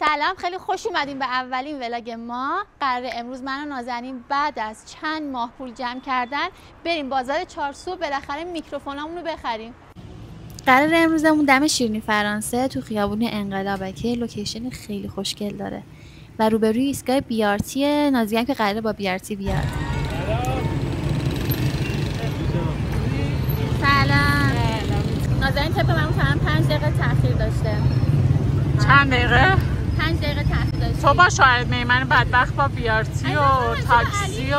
سلام، خیلی خوش اومدیم به اولین ولاگ ما. قراره امروز من و نازنین بعد از چند ماه پول جمع کردن بریم بازار چارسو بالاخره میکروفونامون رو بخریم. قراره امروزمون دم شیرینی فرانسه تو خیابون انقلابه که لوکیشن خیلی خوشگل داره و روبروی ایستگاه BRT نازی که قراره با BRT بیاد. سلام. نازنین طبق من تمام 5 دقیقه تاخیر داشته. چند دقیقه؟ 5 دقیقه تاخیر داشته. تو با شاید میمن بدبخت با بیارتی و تاکسی و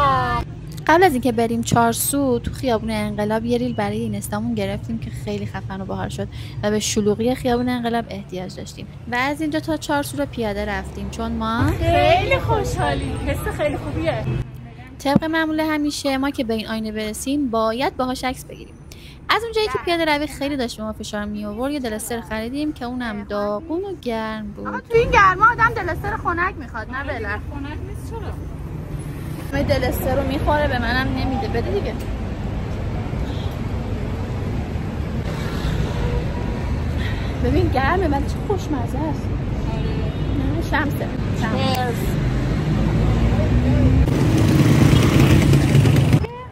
قبل از اینکه بریم چارسو تو خیابون انقلاب یه ریل برای اینستامون گرفتیم که خیلی خفن و باحال شد و به شلوغی خیابون انقلاب احتیاج داشتیم و از اینجا تا چارسو رو پیاده رفتیم چون ما خیلی خوشحالیم. حس خیلی خوبیه. طبق معمول همیشه ما که به این آینه برسیم باید باهاش عکس بگیریم. از اونجایی که پیاده روی خیلی داشت به ما فشار می آورد یه دلستر خریدیم که اونم داغون و گرم بود. اما تو این گرما آدم دلستر خنک میخواد نه بله. خنک نیست چرا؟ من دلستر رو میخوره به منم نمیده. بده دیگه. ببین گرمه ولی چه خوشمزه است. نه شمسه.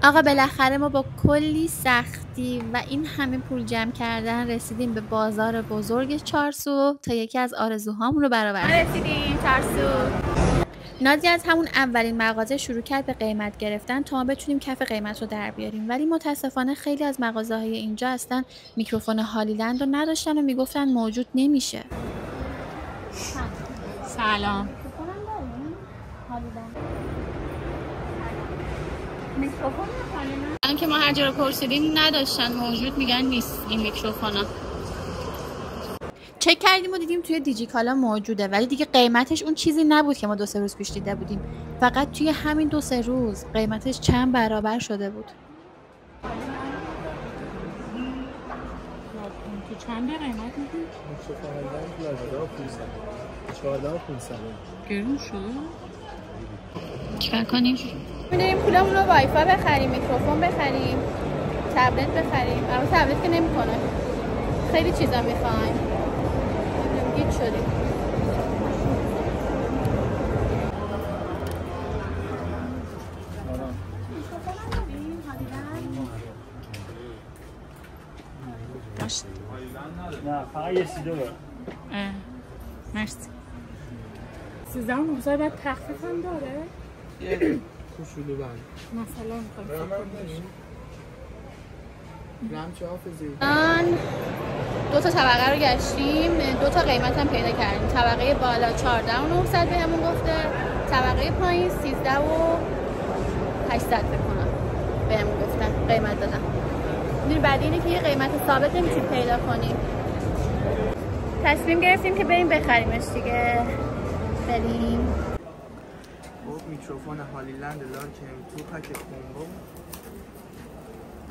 آقا بالاخره ما با کلی سختی و این همه پول جمع کردن رسیدیم به بازار بزرگ چارسو تا یکی از آرزوهامون رو برآورد رسیدیم چارسو. نازی از همون اولین مغازه شروع کرد به قیمت گرفتن تا ما بتونیم کف قیمت رو در بیاریم ولی متاسفانه خیلی از مغازه‌های اینجا اصلا میکروفون هالیلند رو نداشتن و میگفتن موجود نمیشه. سلام. الان که ما هر جا رو پرسیدیم نداشتن موجود میگن نیست این میکروفونا. چک کردیم و دیدیم توی دیجیکالا موجوده ولی دیگه قیمتش اون چیزی نبود که ما 2-3 روز پیش دیده بودیم. فقط توی همین 2-3 روز قیمتش چند برابر شده بود. تو چند قیمت میدی؟ 14,500 گرون شده؟ چیکار کنیم؟ می‌دیم پولمون رو وایفای بخریم، میکروفون بخریم، تبلت بخریم. اما تبلت که نمی‌کنه. خیلی چیزا می‌خوایم. گیج شدیم. داشت. نه فقط یه سیدو داره. مرسی. 13,900 بعد تخفیف هم داره؟ کوچولو بند. مثلا می‌خوام رم چه حافظی؟ الان 2 تا طبقه رو گشتیم، 2 تا قیمت هم پیدا کردیم. طبقه بالا 14,900 بهمون گفته، طبقه پایین 13,800 فکر کنم بهمون گفتن قیمت دادن. می‌دونی بعد اینه که یه قیمت ثابت نمی‌تونیم پیدا کنیم. تصمیم گرفتیم که بریم بخریمش دیگه. بریم. خب میکروفون هالیلند لارکن تو پک کومبو.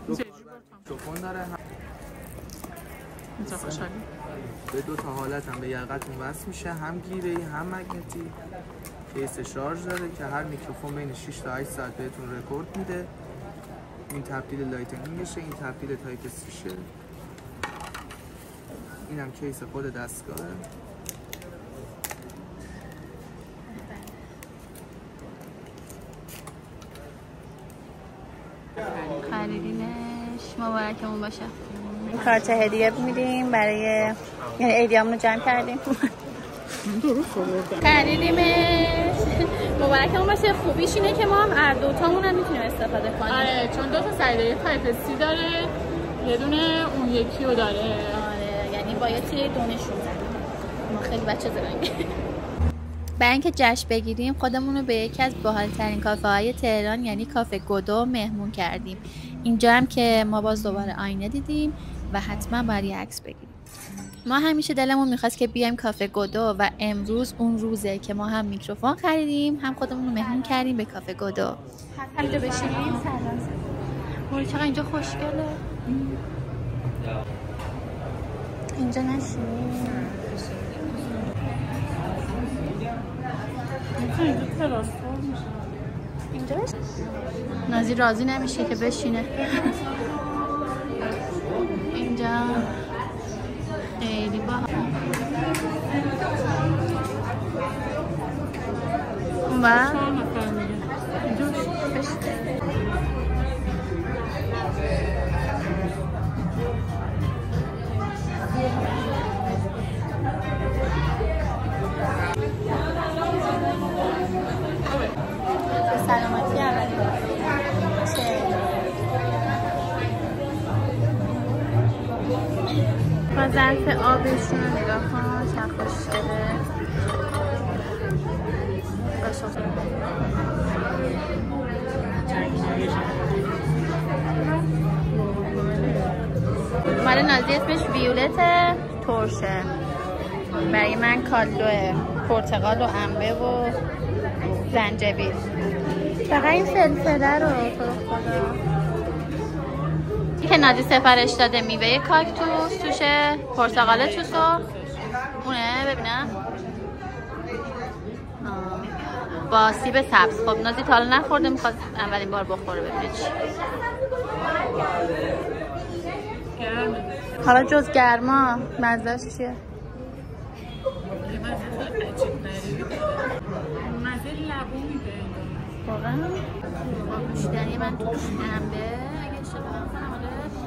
میکروفون داره. اینجا خوشحالی. به 2 تا حالت هم به یقتون وصل میشه، هم گیره‌ای هم مگنتی. کیس شارژ داره که هر میکروفون بین 6 تا 8 ساعت بهتون رکورد میده. این تبدیل لایتنینگشه، این تبدیل تایپ سیشه. اینم کیس خود دستگاهه. خریدیمش، مبارکمون باشه. کارت هدیه میدیم برای یعنی ایدیامونو جمع کردیم. خریدیمش، مبارکمون باشه. خوبیش اینه که ما هم هر دوتامون هم میتونیم استفاده کنیم. آره چون 2 تا سایده تایپ سی داره، یه دونه اون یکی رو داره. آره یعنی باید توی دونشون زدیم. ما خیلی بچه زرنگی. برای اینکه جشن بگیریم خودمون رو به یکی از باحال‌ترین کافه های تهران یعنی کافه گودو مهمون کردیم. اینجا هم که ما باز دوباره آینه دیدیم و حتما باید یه عکس بگیریم. ما همیشه دلمون میخواست که بیایم کافه گودو و امروز اون روزه که ما هم میکروفون خریدیم هم خودمون رو مهمون کردیم به کافه گودو. همینجا بشینیم. سلام. چقدر اینجا خوشگله. اینجا نشینیم. اینجاست؟ نازی راضی نمیشه که بشینه. اینجا خیلی باحال. اون بر؟ 4 نفر میگه. سلامتی اولی با ظرف آبشون رو نگاه کن چند خوشگله. مال نازی اسمش ویولت ترشه. برای من کالدو پرتقال و انبه و زنجبیل. فقط این فلفله رو تو خدا که نازی سفارش داده میوه کاکتوس توشه، پرتقال تو سرخ اونه ببینم با سیب سبز. خب نازی تا حالا نخورده، میخواد اولین بار بخوره ببینه چی. حالا جز گرما مزهش چیه؟ مزه لبو میده واقعا؟ نوشیدنی من توش انبه اگه اشتباه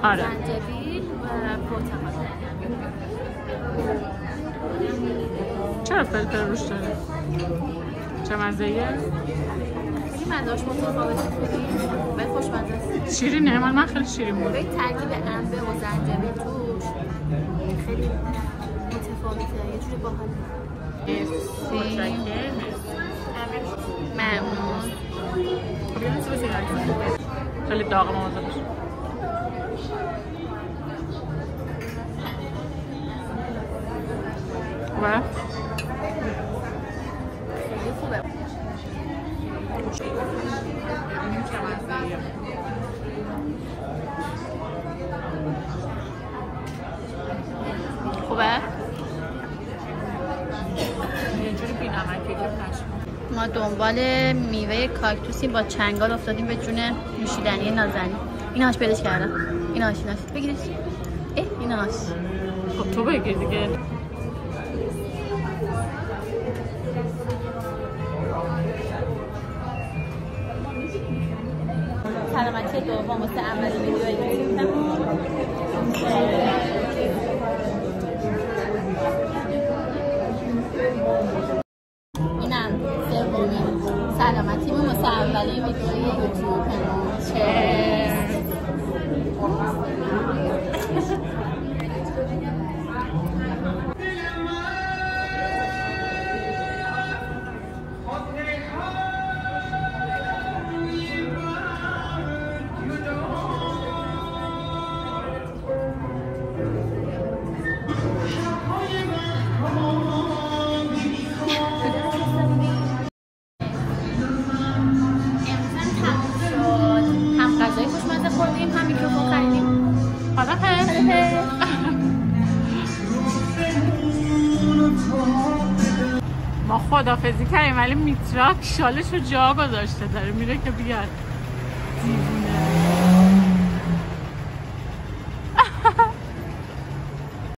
نکنم، زنجبیل و پرتقال. چرا فلفل روش داره؟ چه مزه‌ایه؟ خیلی مزه‌اش متفاوته ولی خوشمزه است. شیرینه؟ من خیلی شیرین بود. به ترکیب انبه و زنجبیل توش خیلی متفاوته، یه جوری باحاله. ممنون. خیلی داغ مزه باشه. و خیلی خوبه. خوبه؟ یه جوری بی‌نمکی که ما دنبال میوه کاکتوسی با چنگال افتادیم به جون نوشیدنی نازنین. ایناش پیداش کردم. ایناش بگیرش. ایناش. خب تو بگیر دیگه. سلامتی دوم واسه اولین ویدیویی که اینم سومین سلامتیمون واسه اولین ویدیوی یوتیوب. ما خدافظی کردیم ولی میتراک شالش رو جا گذاشته داره میره که بیاد.